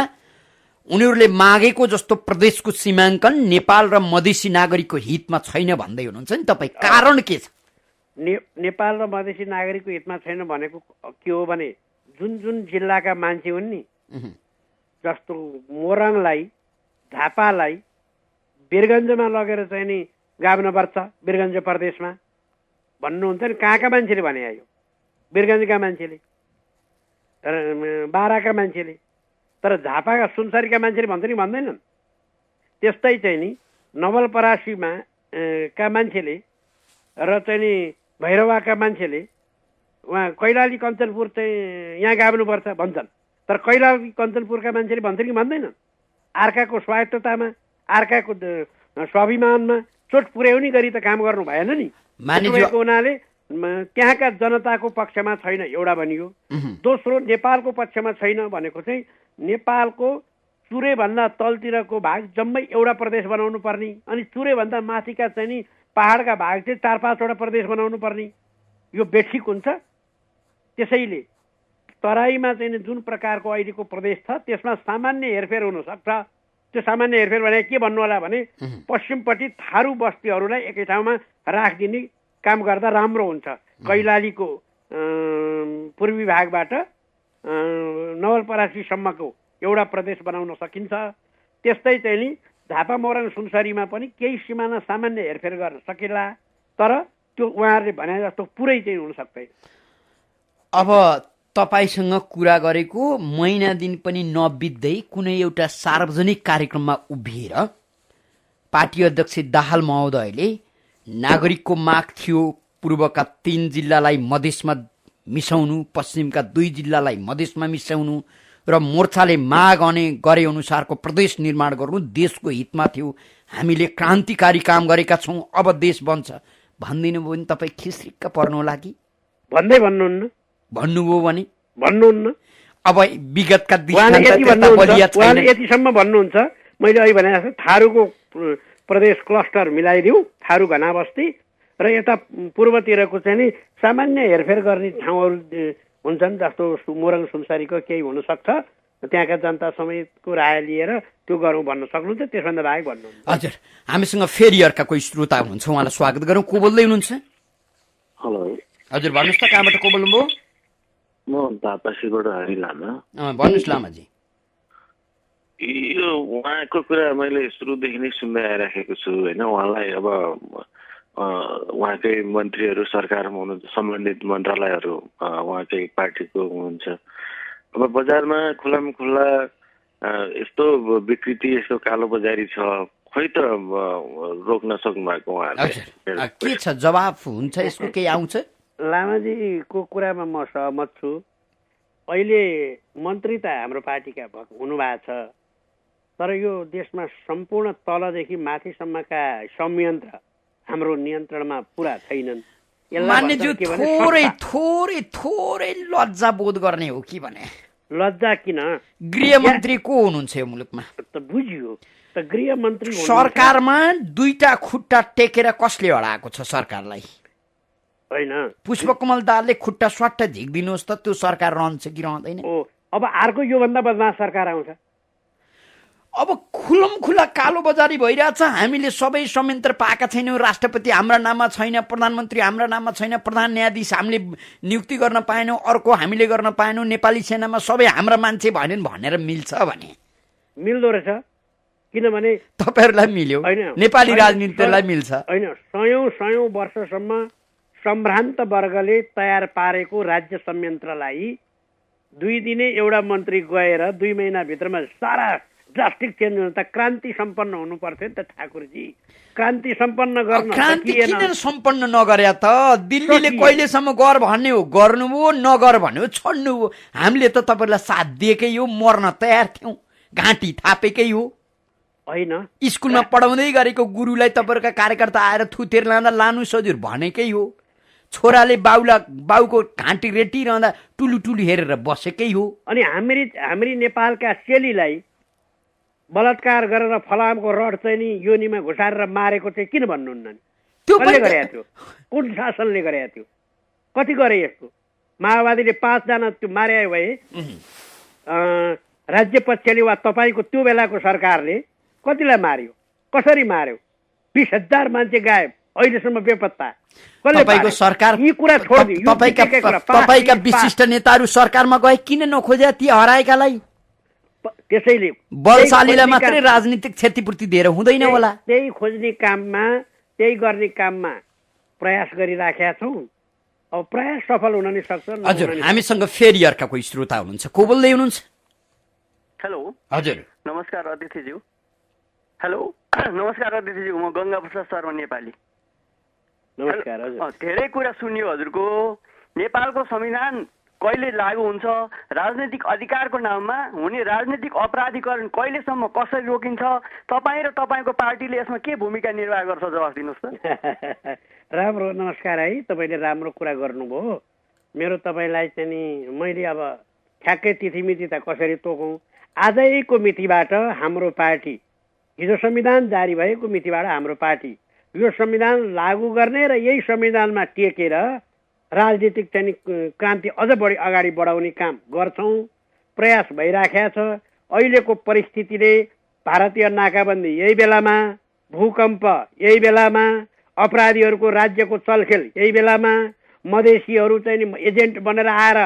उनीहरूले मागेको जस्तो प्रदेशको सीमाङ्कन नेपाल र मधेसी नागरिकको हितमा छैन भन्दै हुनुहुन्छ नि तपाईँ, कारण के छ? नेपाल र मधेसी नागरिकको हितमा छैन भनेको के हो भने जुन जुन जिल्लाका मान्छे हुन् नि, जस्तो मोरङलाई, झापालाई वीरगञ्जमा लगेर चाहिँ नि गाभ्नुपर्छ, वीरगञ्ज प्रदेशमा भन्नुहुन्छ नि। कहाँका मान्छेले भने आयो? वीरगञ्जका मान्छेले, बाराका मान्छेले। तर झापाका सुनसरीका मान्छेले भन्छ नि, भन्दैनन्। त्यस्तै चाहिँ नि नवलपरासीमा का मान्छेले र चाहिँ नि भैरवाका मान्छेले उहाँ कैलाली कञ्चनपुर चाहिँ यहाँ गाभ्नुपर्छ भन्छन्। तर कैलाली कञ्चनपुरका मान्छेले भन्छन् कि भन्दैनन्? अर्काको स्वायत्ततामा, अर्काको स्वाभिमानमा चोट पुर्याउने गरी त काम गर्नु भएन नि। हुनाले त्यहाँका जनताको पक्षमा छैन एउटा भनियो। दोस्रो, नेपालको पक्षमा छैन भनेको चाहिँ नेपालको चुरेभन्दा तलतिरको भाग जम्मै एउटा प्रदेश बनाउनु पर्ने, अनि चुरेभन्दा माथिका चाहिँ नि पहाडका भाग चाहिँ 4-5वटा प्रदेश बनाउनु पर्ने, यो बेठिक हुन्छ। त्यसैले तराईमा चाहिँ जुन प्रकारको अहिलेको प्रदेश छ त्यसमा सामान्य हेरफेर हुनसक्छ। त्यो सामान्य हेरफेर भने के भन्नु होला भने पश्चिमपट्टि थारू बस्तीहरूलाई एकै ठाउँमा राखिदिने काम गर्दा राम्रो हुन्छ। कैलालीको पूर्वी भागबाट नवलपरासीसम्मको एउटा प्रदेश बनाउन सकिन्छ। त्यस्तै चाहिँ नि झापा मोरङ सुनसरीमा पनि केही सिमाना सामान्य हेरफेर गर्न सकिला, तर त्यो उहाँहरूले भने जस्तो पुरै चाहिँ हुन सक्दैन। अब तपाईँसँग कुरा गरेको महिना दिन पनि नबित्दै कुनै एउटा सार्वजनिक कार्यक्रममा उभिएर पार्टी अध्यक्ष दाहाल महोदयले नागरिकको माग थियो पूर्वका 3 जिल्लालाई मधेसमा मिसाउनु, पश्चिमका 2 जिल्लालाई मधेसमा मिसाउनु र मोर्चाले माग गरे अनुसारको प्रदेश निर्माण गर्नु देशको हितमा थियो, हामीले क्रान्तिकारी काम गरेका छौँ, अब देश बन्छ भनिदिनु भयो भने तपाईँ खिस्रिक्क पर्नु होला कि? भन्नुहुन्न? भन्नुभयो भने भन्नुहुन्न। अब विगतका उहाँले यतिसम्म भन्नुहुन्छ, मैले अहिले भने जस्तो थारूको प्रदेश क्लस्टर मिलाइदिउँ, थारू घना बस्ती र यता पूर्वतिरको चाहिँ नि सामान्य हेरफेर गर्ने ठाउँहरू हुन्छन्, जस्तो मोरङ सुनसरीको केही हुनसक्छ, त्यहाँका जनता समेतको राय लिएर त्यो गरौँ भन्न सक्नुहुन्छ। त्यसभन्दा बाहेक भन्नुहुन्छ? हजुर, हामीसँग फेरि अर्का कोही श्रोता हुनुहुन्छ, उहाँलाई स्वागत गरौँ। को बोल्दै हुनुहुन्छ? हेलो हजुर, भन्नुहोस् त, कहाँबाट को बोल्नुभयो? म धापासीबाट हरि लामा। भन्नुहोस् लामाजी। यो उहाँको कुरा मैले सुरुदेखि नै सुन्दै आइराखेको छु होइन। उहाँलाई अब उहाँकै मन्त्रीहरू सरकारमा हुनुहुन्छ, सम्बन्धित मन्त्रालयहरू उहाँकै पार्टीको हुनुहुन्छ। अब बजारमा खुल्ला यस्तो विकृति, यस्तो कालो बजारी छ, खै त रोक्न सक्नु भएको उहाँहरूले? के छ जवाफ हुन्छ यसको? केही आउँछ? लामाजीको कुरामा म सहमत छु। अहिले मन्त्री त हाम्रो पार्टीका हुनुभएको छ, तर यो देशमा सम्पूर्ण तलदेखि माथिसम्मका संयन्त्र हाम्रो नियन्त्रणमा पुरा छैनन्। मान्यज्यू थोरै थोरै थोरै लज्जा बोध गर्ने हो कि भने? लज्जा किन? गृहमन्त्री को हुनुहुन्छ यो मुलुकमा? त बुझियो त, गृहमन्त्री सरकारमा 2टा खुट्टा टेकेर कसले हराएको छ सरकारलाई? होइन, पुष्पकमल दाहालले खुट्टा स्वाट्ट झिक्दिनुहोस् त, त्यो सरकार रहन्छ कि रहँदैन? अब अर्को योभन्दा बदमास सरकार आउँछ। अब खुला कालो बजारी भइरहेछ। हामीले सबै संयन्त्र पाएका छैनौँ, राष्ट्रपति हाम्रा नाममा छैन, प्रधानमन्त्री हाम्रा नाममा छैन, प्रधान न्यायाधीश हामीले नियुक्ति गर्न पाएनौँ, अर्को हामीले गर्न पाएनौँ, नेपाली सेनामा सबै हाम्रा मान्छे भएनन् भनेर मिल्छ भने? मिल्दो रहेछ। किनभने तपाईँहरूलाई मिल्यो, नेपाली राजनीतिलाई मिल्छ होइन? सयौं वर्षसम्म सम्भ्रान्त वर्गले तयार पारेको राज्य संयन्त्रलाई 2 दिने एउटा मन्त्री गएर 2 महिनाभित्रमा सारा ड्रास्टिक चेन्ज हुनु त क्रान्ति सम्पन्न हुनु पर्थ्यो नि त ठाकुरजी। क्रान्ति सम्पन्न गर्न क्रान्ति सकिएन। किन सम्पन्न नगरे त? दिल्लीले कहिलेसम्म गर भन्ने हो गर्नुभयो, नगर भन्यो छोड्नुभयो। हामीले त तपाईँलाई साथ दिएकै हो, मर्न तयार थियौँ, घाँटी थापेकै हो। होइन, स्कुलमा पढाउँदै गरेको गुरुलाई तपाईँहरूका कार्यकर्ता आएर थुतेर लाँदा लानुहोस् हजुर भनेकै हो। छोराले बाउको घाँटी रेटिरहँदा टुलु टुलु हेरेर बसेकै हो। अनि हामी नेपालका चेलीलाई बलात्कार गरेर फलामको रड चाहिँ नि योनिमा घुसारेर मारेको चाहिँ किन भन्नुहुन्न नि? त्यो कसले पनि गरेको थियो? कुन शासनले गरेको थियो? कति गरे यस्तो? माओवादीले 5 जना त्यो मारे भए राज्य पक्षले वा तपाईँको त्यो बेलाको सरकारले कतिलाई मार्यो? कसरी मार्यो? 20,000 मान्छे गायब, अहिलेसम्म बेपत्ता। तपाईँको सरकार, यी कुरा छोडिदियो। तपाईँका विशिष्ट नेताहरू सरकारमा गए किन नखोजे ती हराएकालाई? त्यसैले बलशालीलाई मात्रै राजनीतिक क्षतिपूर्ति दिएर हुँदैन होला। त्यही खोज्ने काममा, त्यही गर्ने काममा प्रयास गरिराखेका छौँ। अब प्रयास सफल हुन नि सक्छ। हजुर, हामीसँग फेरि अर्का कोही श्रोता हुनुहुन्छ। को बोल्दै हुनुहुन्छ? हेलो हजुर, नमस्कार अतिथिज्यू। हेलो नमस्कार अतिथिज्यू, म गङ्गा प्रसाद शर्मा नेपाली। नमस्कार हजुर। धेरै कुरा सुनियो हजुरको। नेपालको संविधान कहिले लागू हुन्छ, राजनैतिक अधिकारको नाममा हुने राजनीतिक अपराधीकरण कहिलेसम्म कसरी रोकिन्छ, तपाईँ र तपाईँको पार्टीले यसमा के भूमिका निर्वाह गर्छ, जवाफ दिनुहोस् त। राम्रो, नमस्कार है, तपाईँले राम्रो कुरा गर्नुभयो। मेरो तपाईँलाई चाहिँ नि मैले अब ठ्याक्कै तिथिमिति त कसरी तोकौँ। आजैको मितिबाट हाम्रो पार्टी, हिजो संविधान जारी भएको मितिबाट हाम्रो पार्टी यो संविधान लागू गर्ने र यही संविधानमा टेकेर राजनीतिक चाहिँ क्रान्ति अझ बढी अगाडि बढाउने काम गर्छौँ। प्रयास भइराखेको छ। अहिलेको परिस्थितिले भारतीय नाकाबन्दी यही बेलामा, भूकम्प यही बेलामा, अपराधीहरूको राज्यको चलखेल यही बेलामा, मधेसीहरू चाहिँ एजेन्ट बनेर आएर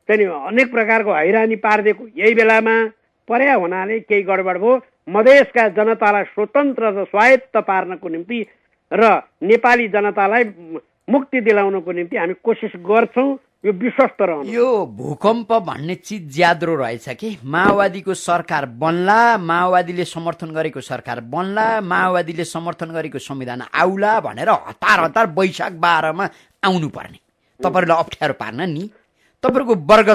चाहिँ अनेक प्रकारको हैरानी पारिदिएको यही बेलामा पर्या हुनाले केही गडबड भयो। मधेसका जनतालाई स्वतन्त्र र स्वायत्त पार्नको निम्ति र नेपाली जनतालाई मुक्ति दिलाउनको निम्ति हामी कोसिस गर्छौँ। यो विश्वस्त रहनु। यो भूकम्प भन्ने चिज ज्याद्रो रहेछ कि माओवादीको सरकार बन्ला, माओवादीले समर्थन गरेको सरकार बन्ला, माओवादीले समर्थन गरेको संविधान आउला भनेर हतार हतार वैशाख 12मा आउनु पर्ने। तपाईँहरूलाई अप्ठ्यारो पार्न नि। तपाईँहरूको वर्ग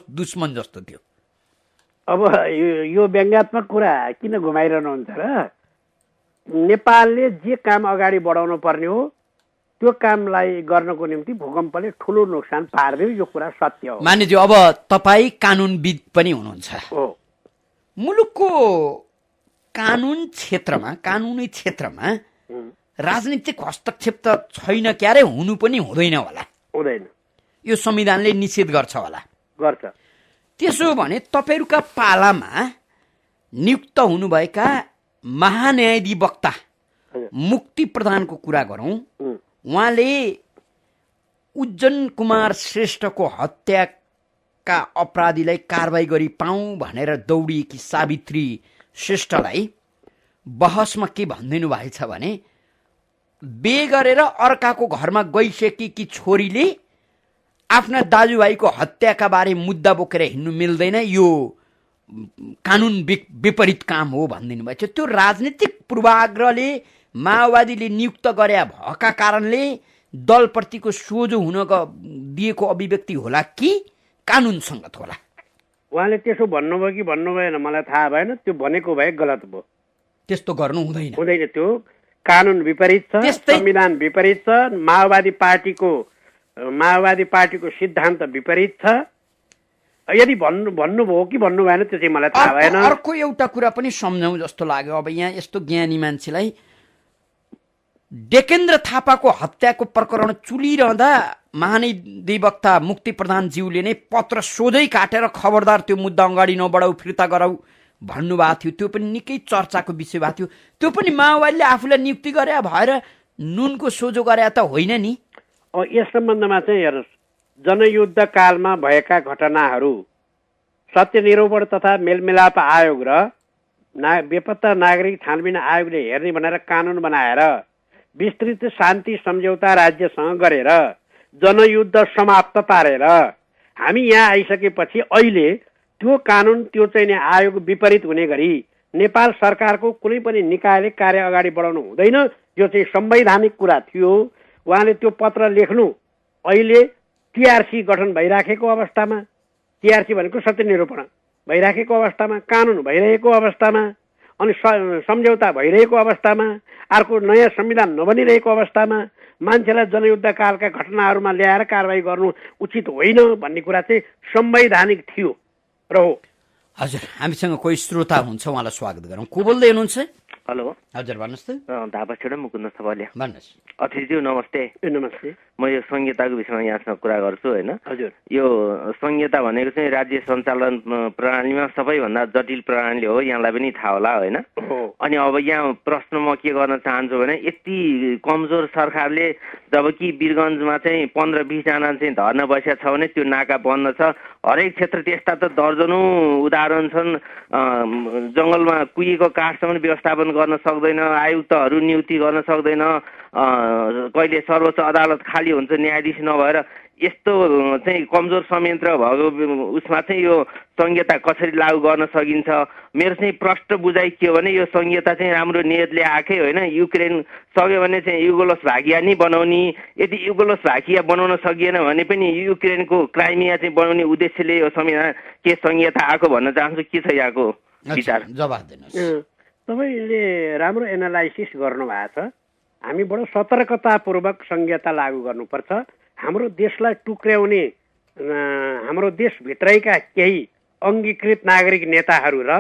दुश्मन जस्तो थियो। अब यो व्यङ्ग्यात्मक कुरा किन घुमाइरहनुहुन्छ र? नेपालले जे काम अगाडि बढाउनु पर्ने हो त्यो कामलाई गर्नको निम्ति भूकम्पले ठुलो नोक्सान पार्दियो। यो कुरा सत्य हो। मानिज्यू, अब तपाईँ कानुनविद पनि हुनुहुन्छ। मुलुकको कानुन क्षेत्रमा, कानुनी क्षेत्रमा राजनीतिक हस्तक्षेप त छैन, क्यारे हुनु पनि हुँदैन होला। हुँदैन, यो संविधानले निषेध गर्छ होला। गर्छ। त्यसो भने तपाईँहरूका पालामा नियुक्त हुनुभएका महान्यायाधिवक्ता मुक्ति प्रधानको कुरा गरौँ। उहाँले उज्जन कुमार श्रेष्ठको हत्याका अपराधीलाई कारवाही गरी पाऊँ भनेर दौडिएकी सावित्री श्रेष्ठलाई बहसमा के भनिदिनु भएको छ भने, बे गरेर अर्काको घरमा गइसकेकी छोरीले आफ्ना दाजुभाइको हत्याका बारे मुद्दा बोकेर हिँड्नु मिल्दैन, यो कानुन विपरीत काम हो भनिदिनु भएको छ। त्यो राजनीतिक पूर्वाग्रहले माओवादीले नियुक्त गरे भएका कारणले दलप्रतिको सोझो हुन दिएको अभिव्यक्ति होला कि कानुन सङ्गत होला? उहाँले त्यसो भन्नुभयो कि भन्नु भएन मलाई थाहा भएन। त्यो भनेको भए गलत भयो। त्यस्तो गर्नु हुँदैन। हुँदैन, त्यो कानुन विपरीत छ, संविधान विपरीत छ, माओवादी पार्टीको सिद्धान्त विपरीत छ। यदि भन्नुभयो कि भन्नु भएन त्यो चाहिँ मलाई थाहा भएन। अर्को एउटा कुरा पनि सम्झौँ जस्तो लाग्यो। अब यहाँ यस्तो ज्ञानी मान्छेलाई डेकेन्द्र थापाको हत्याको प्रकरण चुलिरहँदा महाधिवक्ता मुक्ति प्रधानज्यूले नै पत्र सोझै काटेर खबरदार त्यो मुद्दा अगाडि नबढाऊ, फिर्ता गराऊ भन्नुभएको थियो। त्यो पनि निकै चर्चाको विषय भएको थियो। त्यो पनि माओवादीले आफूलाई नियुक्ति गरे भएर नुनको सोझो गरे त होइन नि। यस सम्बन्धमा चाहिँ हेर्नुहोस्, जनयुद्ध कालमा भएका घटनाहरू सत्यनिरूपण तथा मेलमिलाप आयोग र बेपत्ता नागरिक छानबिन आयोगले हेर्ने भनेर कानुन बनाएर विस्तृत शान्ति सम्झौता राज्यसँग गरेर जनयुद्ध समाप्त पारेर हामी यहाँ आइसकेपछि अहिले त्यो कानुन, त्यो चाहिँ आयोग विपरीत हुने गरी नेपाल सरकारको कुनै पनि निकायले कार्य अगाडि बढाउनु हुँदैन, यो चाहिँ संवैधानिक कुरा थियो। उहाँले त्यो पत्र लेख्नु अहिले टिआरसी गठन भइराखेको अवस्थामा, टिआरसी भनेको सत्य निरूपण भइराखेको अवस्थामा, कानुन भइरहेको अवस्थामा, अनि सम्झौता भइरहेको अवस्थामा, अर्को नयाँ संविधान नबनिरहेको अवस्थामा मान्छेलाई जनयुद्धकालका घटनाहरूमा ल्याएर कारवाही गर्नु उचित होइन भन्ने कुरा चाहिँ संवैधानिक थियो र हो। हजुर, हामीसँग कोही श्रोता हुन्छ, उहाँलाई स्वागत गरौँ। को बोल्दै हुनुहुन्छ? हेलो, हजुर भन्नुहोस् त। धापाछेडा मुकुन्द सवालिया। भन्नुहोस्। अतिथिज्यू नमस्ते। नमस्ते। म यो संहिताको विषयमा यहाँसँग कुरा गर्छु होइन। हजुर, यो संहिता भनेको चाहिँ राज्य सञ्चालन प्रणालीमा सबैभन्दा जटिल प्रणाली हो, यहाँलाई पनि थाहा होला होइन। अनि अब यहाँ प्रश्न म के गर्न चाहन्छु भने यति कमजोर सरकारले जबकि वीरगन्जमा चाहिँ 15-20 जना चाहिँ धर्ना बसेका छ भने त्यो नाका बन्द छ। हरेक क्षेत्र त्यस्ता त दर्जनौँ उदाहरण छन्। जङ्गलमा कुहिएको काठसम्म व्यवस्थापन गर्न सक्दैन, आयुक्तहरू नियुक्ति गर्न सक्दैन, कहिले सर्वोच्च अदालत खाली हुन्छ न्यायाधीश नभएर। यस्तो चाहिँ कमजोर संयन्त्र भएको उसमा चाहिँ यो संहिता कसरी लागू गर्न सकिन्छ? मेरो चाहिँ प्रष्ट बुझाइ के हो भने यो संहिता चाहिँ राम्रो नियतले आएकै होइन, युक्रेन सक्यो भने चाहिँ युगोस्लोभाकिया नै बनाउने, यदि युगोस्लोभाकिया बनाउन सकिएन भने पनि युक्रेनको क्राइमिया चाहिँ बनाउने उद्देश्यले यो संहिता आएको भन्न चाहन्छु। के छ यहाँको विचार? जवाफ दिनुहोस्। तपाईँले राम्रो एनालाइसिस गर्नुभएको छ। हामी बडो सतर्कतापूर्वक संहिता लागू गर्नुपर्छ। हाम्रो देशलाई टुक्र्याउने हाम्रो देशभित्रैका केही अङ्गीकृत नागरिक नेताहरू र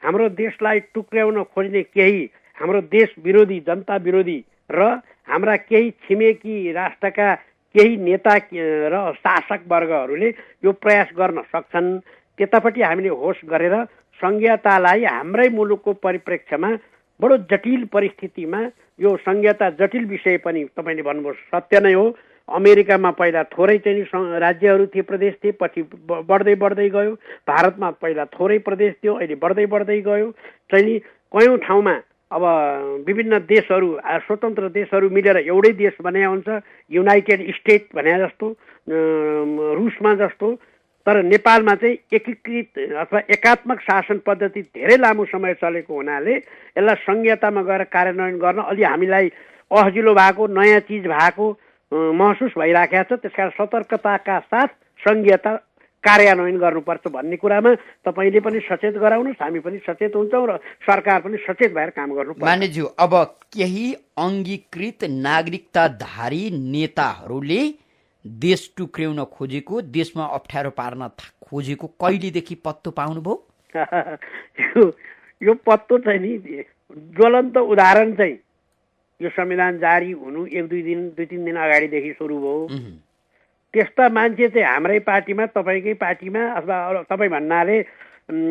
हाम्रो देशलाई टुक्र्याउन खोज्ने केही हाम्रो देश विरोधी, जनता विरोधी र हाम्रा केही छिमेकी राष्ट्रका केही नेता र शासक वर्गहरूले यो प्रयास गर्न सक्छन्। त्यतापट्टि हामीले होस गरेर संहितालाई हाम्रै मुलुकको परिप्रेक्ष्यमा बडो जटिल परिस्थितिमा, यो संहिता जटिल विषय पनि तपाईँले भन्नुभयो सत्य नै हो। अमेरिकामा पहिला थोरै चाहिँ राज्यहरू थिए, प्रदेश थिए, पछि बढ्दै बढ्दै गयो। भारतमा पहिला थोरै प्रदेश थियो, अहिले बढ्दै बढ्दै गयो। चाहिँ कयौँ ठाउँमा अब विभिन्न देशहरू, स्वतन्त्र देशहरू मिलेर एउटै देश बनाए हुन्छ, युनाइटेड स्टेट भने जस्तो, रुसमा जस्तो। तर नेपालमा चाहिँ एकीकृत अथवा एकात्मक शासन पद्धति धेरै लामो समय चलेको हुनाले यसलाई संहितामा गएर कार्यान्वयन गर्न अलि हामीलाई अहजिलो भएको, नयाँ चिज भएको महसुस भइराखेको छ। त्यसकारण सतर्कताका साथ संहिता कार्यान्वयन गर्नुपर्छ भन्ने कुरामा तपाईँले पनि सचेत गराउनुहोस्, हामी पनि सचेत हुन्छौँ र सरकार पनि सचेत भएर काम गर्नुपर्छ। मान्यज्यू, अब केही अङ्गीकृत नागरिकताधारी नेताहरूले देश टुक्र्याउन खोजेको, देशमा अप्ठ्यारो पार्न खोजेको कहिलेदेखि पत्तो पाउनुभयो? यो पत्तो चाहिँ नि ज्वलन्त उदाहरण चाहिँ यो संविधान जारी हुनु 2-3 दिन अगाडिदेखि सुरु भयो। त्यस्ता मान्छे चाहिँ हाम्रै पार्टीमा, तपाईँकै पार्टीमा अथवा तपाईँ भन्नाले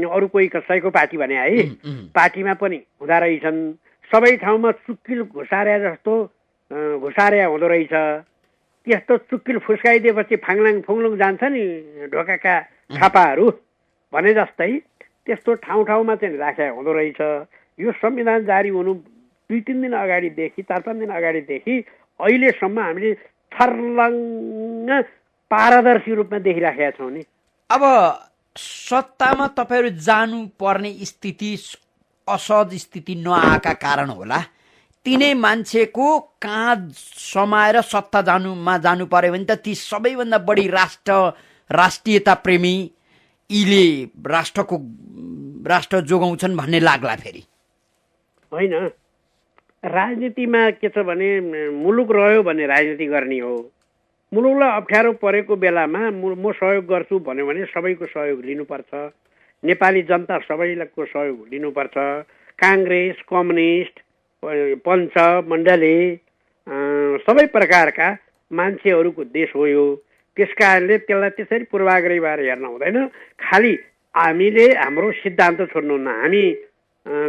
अरू कोही कसैको पार्टी भने है, पार्टीमा पनि हुँदो रहेछन्। सबै ठाउँमा चुक्किल घुसार्या जस्तो घुसार्या हुँदो रहेछ। त्यस्तो चुक्किल फुस्काइदिएपछि फाङलाङ फुङलुङ जान्छ नि ढोकाका छापाहरू भने जस्तै त्यस्तो ठाउँमा चाहिँ राखेको हुँदो रहेछ। यो संविधान जारी हुनु 2-3 दिन अगाडिदेखि, 4-5 दिन अगाडिदेखि अहिलेसम्म हामीले छर्लङ्ग पारदर्शी रूपमा देखिराखेका छौँ नि। अब सत्तामा तपाईँहरू जानुपर्ने स्थिति, असहज स्थिति नआएका कारण होला, तिनै मान्छेको काँध समाएर सत्ता जानु पर्यो भने त ती सबैभन्दा बढी राष्ट्रियता प्रेमी यीले राष्ट्र जोगाउँछन् भन्ने लाग्ला फेरि होइन। राजनीतिमा के छ भने मुलुक रह्यो भने राजनीति गर्ने हो। मुलुकलाई अप्ठ्यारो परेको बेलामा म सहयोग गर्छु भन्यो भने सबैको सहयोग लिनुपर्छ। नेपाली जनता सबैको सहयोग लिनुपर्छ। काङ्ग्रेस, कम्युनिस्ट, पञ्च मण्डली सबै प्रकारका मान्छेहरूको देश हो यो। त्यस कारणले त्यसलाई त्यसरी पूर्वाग्रही भएर हेर्न हुँदैन। खालि हामीले हाम्रो सिद्धान्त छोड्नुहुन्न। हामी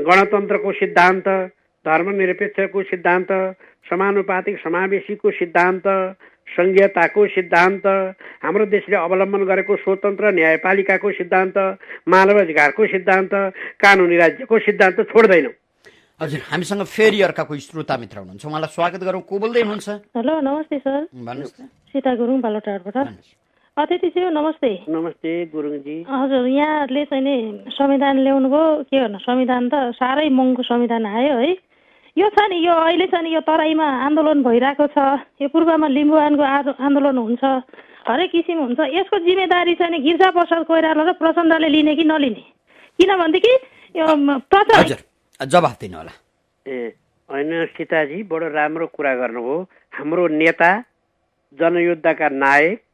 गणतन्त्रको सिद्धान्त, धर्मनिरपेक्षको सिद्धान्त, समानुपातिक समावेशीको सिद्धान्त, संघीयताको सिद्धान्त, हाम्रो देशले अवलम्बन गरेको स्वतन्त्र न्यायपालिकाको सिद्धान्त, मानवाधिकारको सिद्धान्त, कानुनी राज्यको सिद्धान्त छोड्दैनौँ। हजुर, हामीसँग फेरि अर्का कोही श्रोता मित्र हुनुहुन्छ, उहाँलाई स्वागत गरौँ। को बोल्दै हुनुहुन्छ? हेलो, नमस्ते सर। भन्नुहोस् त। सीता गुरुङ बालोटारबाट। अतिथिज्यू नमस्ते। नमस्ते गुरुङजी। हजुर, यहाँहरूले चाहिँ नि संविधान ल्याउनु भयो, के गर्नु, संविधान त साह्रै महँगो संविधान आयो है। यो छ नि, यो अहिले छ नि, यो तराईमा आन्दोलन भइरहेको छ, यो पूर्वमा लिम्बुवानको आन्दोलन हुन्छ, हरेक किसिम हुन्छ। यसको जिम्मेदारी चाहिँ नि गिरिजाप्रसाद कोइराला र प्रचण्डले लिने कि नलिने? किनभनेदेखि यो जवाफ दिनु होला। होइन सीताजी, बडो राम्रो कुरा गर्नुभयो। हाम्रो नेता, जनयुद्धका नायक,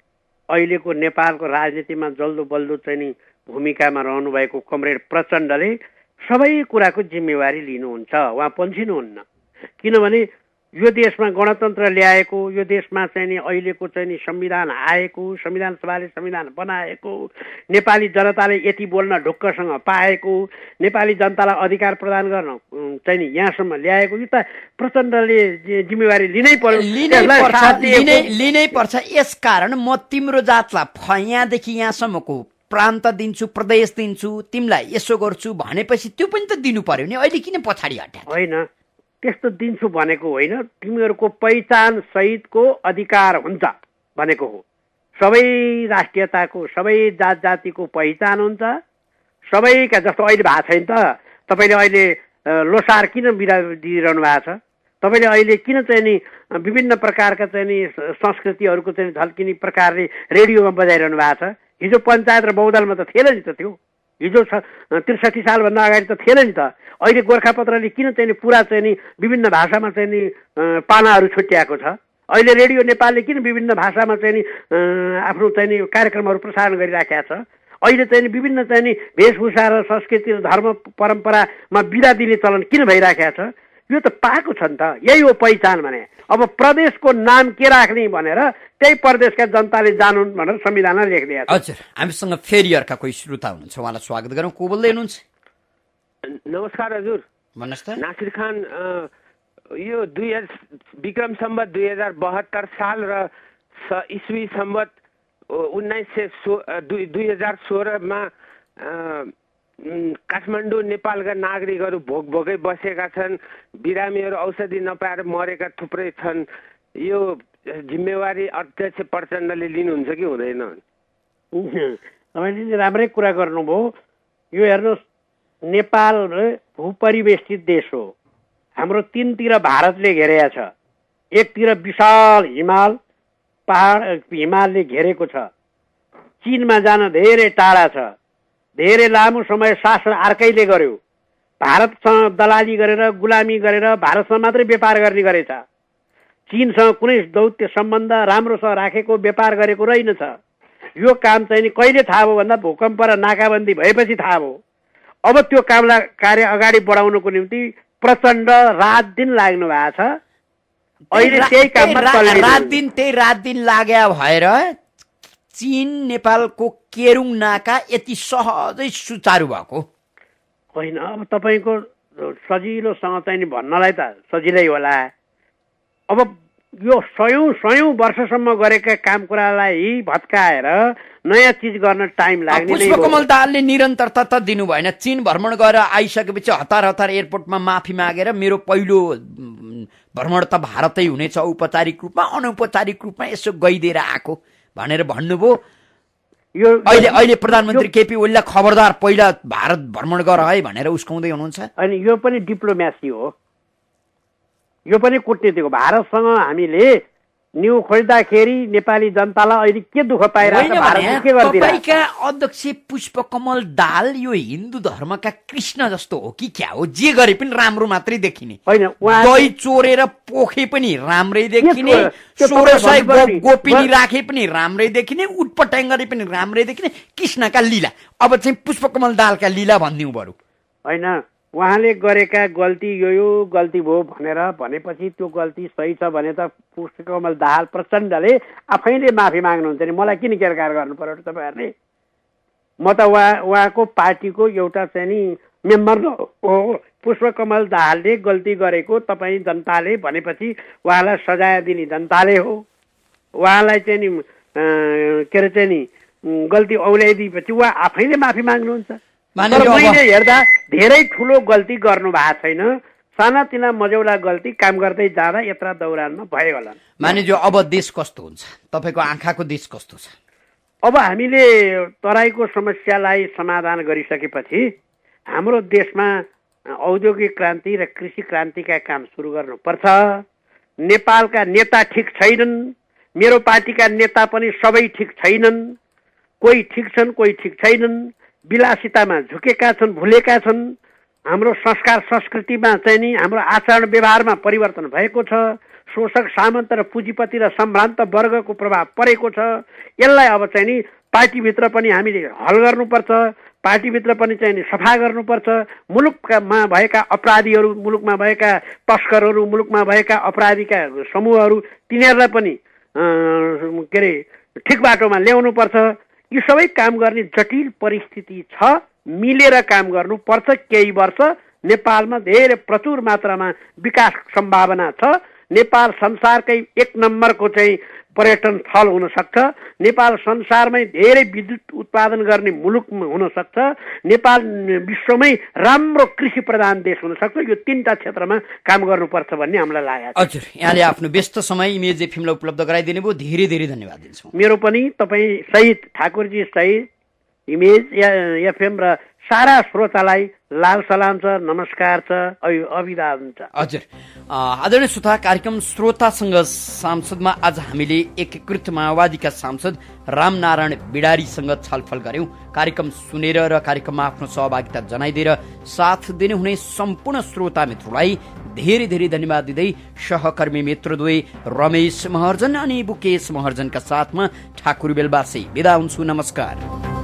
अहिलेको नेपालको राजनीतिमा जल्दो बल्दो चाहिँ नि भूमिकामा रहनुभएको कमरेड प्रचण्डले सबै कुराको जिम्मेवारी लिनुहुन्छ। उहाँ पन्छिनुहुन्न। किनभने यो देशमा गणतन्त्र ल्याएको, यो देशमा चाहिँ नि अहिलेको चाहिँ नि संविधान आएको, संविधान सभाले संविधान बनाएको, नेपाली जनताले यति बोल्न ढुक्कसँग पाएको, नेपाली जनतालाई अधिकार प्रदान गर्न चाहिँ नि यहाँसम्म ल्याएको, यो त प्रचण्डले जिम्मेवारी लिनै पर्यो। लिनै पर्छ। यसकारण म तिम्रो जातलाई यहाँदेखि यहाँसम्मको प्रान्त दिन्छु, प्रदेश दिन्छु, तिमीलाई यसो गर्छु भनेपछि त्यो पनि त दिनु पर्यो नि। अहिले किन पछाडि हट्या? होइन, त्यस्तो दिन्छु भनेको होइन, तिमीहरूको पहिचान सहितको अधिकार हुन्छ भनेको हो। सबै राष्ट्रियताको, सबै जात जातिको पहिचान हुन्छ सबैका। जस्तो अहिले भएको छैन त, तपाईँले अहिले लोसार किन दिइरहनु भएको छ? तपाईँले अहिले किन चाहिँ नि विभिन्न प्रकारका चाहिँ नि संस्कृतिहरूको चाहिँ झल्किने प्रकारले रेडियोमा बजाइरहनु भएको छ? हिजो पञ्चायत र बहुदलमा त थिएन नि त त्यो। हिजो 63 सालभन्दा अगाडि त थिएन नि त। अहिले गोर्खापत्रले किन चाहिँ नि पुरा चाहिँ नि विभिन्न भाषामा चाहिँ नि पानाहरू छुट्याएको छ? अहिले रेडियो नेपालले किन विभिन्न भाषामा चाहिँ नि आफ्नो चाहिँ नि कार्यक्रमहरू प्रसारण गरिराखेका छ? अहिले चाहिँ नि विभिन्न चाहिँ नि वेशभूषा र संस्कृति र धर्म परम्परामा बिदा दिने चलन किन भइराखेको छ? यो त पाएको छ नि त। यही हो पहिचान भने। अब प्रदेशको नाम के राख्ने भनेर त्यही प्रदेशका जनताले जानुन् भनेर संविधानमा लेखिदिएको छ। हजुर, हामीसँग फेरि अर्का कोही श्रोता हुनुहुन्छ, उहाँलाई स्वागत गरौँ। को बोल्दै हुनुहुन्छ? नमस्कार हजुर। भन्नुहोस् त। नासिर खान, यो विक्रम सम्वत 2072 साल र इस्वी सम्वत 2016मा काठमाडौँ नेपालका नागरिकहरू भोकै बसेका छन्। बिरामीहरू औषधि नपाएर मरेका थुप्रै छन्। यो जिम्मेवारी अध्यक्ष प्रचण्डले लिनुहुन्छ कि हुँदैन? तपाईँले राम्रै कुरा गर्नुभयो। यो हेर्नुहोस्, नेपाल भूपरिवेष्टित देश हो। हाम्रो तीनतिर भारतले घेरेको छ। एकतिर विशाल हिमाल, पहाड हिमालले घेरेको छ। चीनमा जान धेरै टाढा छ। धेरै लामो समय शासन अर्कैले गर्यो। भारतसँग दलाली गरेर, गुलामी गरेर भारतसँग मात्रै व्यापार गर्ने गरेछ। चीनसँग कुनै दौत्य सम्बन्ध राम्रोसँग राखेको व्यापार गरेको रहेनछ। यो काम चाहिँ नि कहिले थाहा भयो भन्दा भूकम्प र नाकाबन्दी भएपछि थाहा भयो। अब त्यो कामलाई कार्य अगाडि बढाउनको निम्ति प्रचण्ड रात दिन लाग्नु भएको छ। अहिले त्यही काममा रात दिन लाग्या भएर चीन नेपालको केरुङ नाका यति सहजै सुचारू भएको होइन। अब तपाईँको सजिलोसँग चाहिँ नि भन्नलाई त सजिलै होला। अब यो सयौं वर्षसम्म गरेका काम कुरालाई भत्काएर नयाँ चिज गर्न टाइम लाग्ने। पुष्पकमल दाहालले निरन्तरता त दिनु भएन। चीन भ्रमण गरेर आइसकेपछि हतार एयरपोर्टमा माफी मागेर मेरो पहिलो भ्रमण त भारतै हुनेछ, औपचारिक रूपमा अनौपचारिक रूपमा यसो गइदिएर आएको भनेर भन्नुभयो। यो अहिले प्रधानमन्त्री केपी ओलीलाई खबरदार पहिला भारत भ्रमण गर है भनेर उस्काउँदै हुनुहुन्छ। अनि यो पनि डिप्लोमेसी हो, यो पनि कूटनीति हो। भारतसँग हामीले न्यू खोज्दाखेरि नेपाली जनतालाई अहिले के दुःख पाइरहेको छ, भारतले के गर्दिरहेको? तपाईका अध्यक्ष पुष्पकमल दाहाल यो हिन्दू धर्मका कृष्ण जस्तो हो कि क्या हो? जे गरे पनि राम्रो मात्रै देखिने, दही चोरेर पोखे पनि राम्रै देखिने, 1600 गोपिनी राखे पनि राम्रै देखिने, उटपटाङ गरे पनि राम्रै देखिने। कृष्णका लीला। अब चाहिँ पुष्पकमल दाहालका लीला भनिदिउँ बरु। होइन, उहाँले गरेका गल्ती यो गल्ती भयो भनेर भनेपछि त्यो गल्ती सही छ भने त पुष्पकमल दाहाल प्रचण्डले आफैले माफी माग्नुहुन्छ नि। मलाई किन केरकार गर्नु पर्यो तपाईँहरूले? म त उहाँको पार्टीको एउटा चाहिँ नि मेम्बर हो। पुष्पकमल दाहालले गल्ती गरेको तपाईँ जनताले भनेपछि उहाँलाई सजाय दिने जनताले हो। उहाँलाई चाहिँ नि के अरे चाहिँ नि गल्ती औल्याइदिएपछि उहाँ आफैले माफी माग्नुहुन्छ। मैले हेर्दा धेरै ठुलो गल्ती गर्नु भएको छैन। सानातिना मजौला गल्ती काम गर्दै जाँदा यत्रा दौरानमा भयो होला। मानिज्यू, अब देश कस्तो हुन्छ? तपाईँको आँखाको देश कस्तो छ? अब हामीले तराईको समस्यालाई समाधान गरिसकेपछि हाम्रो देशमा औद्योगिक क्रान्ति र कृषि क्रान्तिका काम सुरु गर्नुपर्छ। नेपालका नेता ठिक छैनन्, मेरो पार्टीका नेता पनि सबै ठिक छैनन्, कोही ठिक छन् कोही ठिक छैनन्, विलासितामा झुकेका छन्, भुलेका छन्। हाम्रो संस्कार संस्कृतिमा चाहिँ नि हाम्रो आचरण व्यवहारमा परिवर्तन भएको छ। शोषक सामन्त र पुँजीपति र सम्भ्रान्त वर्गको प्रभाव परेको छ। यसलाई अब चाहिँ नि पार्टीभित्र पनि हामीले हल गर्नुपर्छ, पार्टीभित्र पनि चाहिँ नि सफा गर्नुपर्छ। मुलुकमा भएका अपराधीहरू, मुलुकमा भएका तस्करहरू, मुलुकमा भएका अपराधीका समूहहरू, तिनीहरूलाई पनि के अरे ठिक बाटोमा ल्याउनुपर्छ। यी सबै काम गर्ने जटिल परिस्थिति छ, मिलेर काम गर्नुपर्छ। केही वर्ष नेपालमा धेरै प्रचुर मात्रामा विकास सम्भावना छ। नेपाल संसारकै 1 नम्बरको चाहिँ पर्यटन स्थल हुन सक्छ। नेपाल संसारमै धेरै विद्युत उत्पादन गर्ने मुलुक हुन सक्छ। नेपाल विश्वमै राम्रो कृषि प्रधान देश हुन सक्छ। यो 3टा क्षेत्रमा काम गर्नुपर्छ भन्ने हामीलाई लागेको छ। हजुर, यहाँले आफ्नो व्यस्त समय इमेज एफएमलाई उपलब्ध गराइदिनु भयो, धेरै धेरै धन्यवाद दिन्छु। मेरो पनि तपाईँ सहित, ठाकुरजी सहित, इमेज एफएम र सारा श्रोतालाई लाल सलाम छ, नमस्कार छ, अभिवादन छ। हजुर, आदरणीय श्रोता, कार्यक्रम श्रोतासँग सांसदमा आज हामीले एकीकृत माओवादीका सांसद रामनारायण बिडारीसँग छलफल गर्यौं। कार्यक्रम सुनेर र कार्यक्रममा आफ्नो सहभागिता जनाइदिएर साथ दिनुहुने सम्पूर्ण श्रोता मित्रलाई धेरै धेरै धन्यवाद दिँदै सहकर्मी मित्रद्वय रमेश महर्जन अनि बुकेश महर्जनका साथमा ठाकुर बेलबासी बिदा हुन्छु। नमस्कार।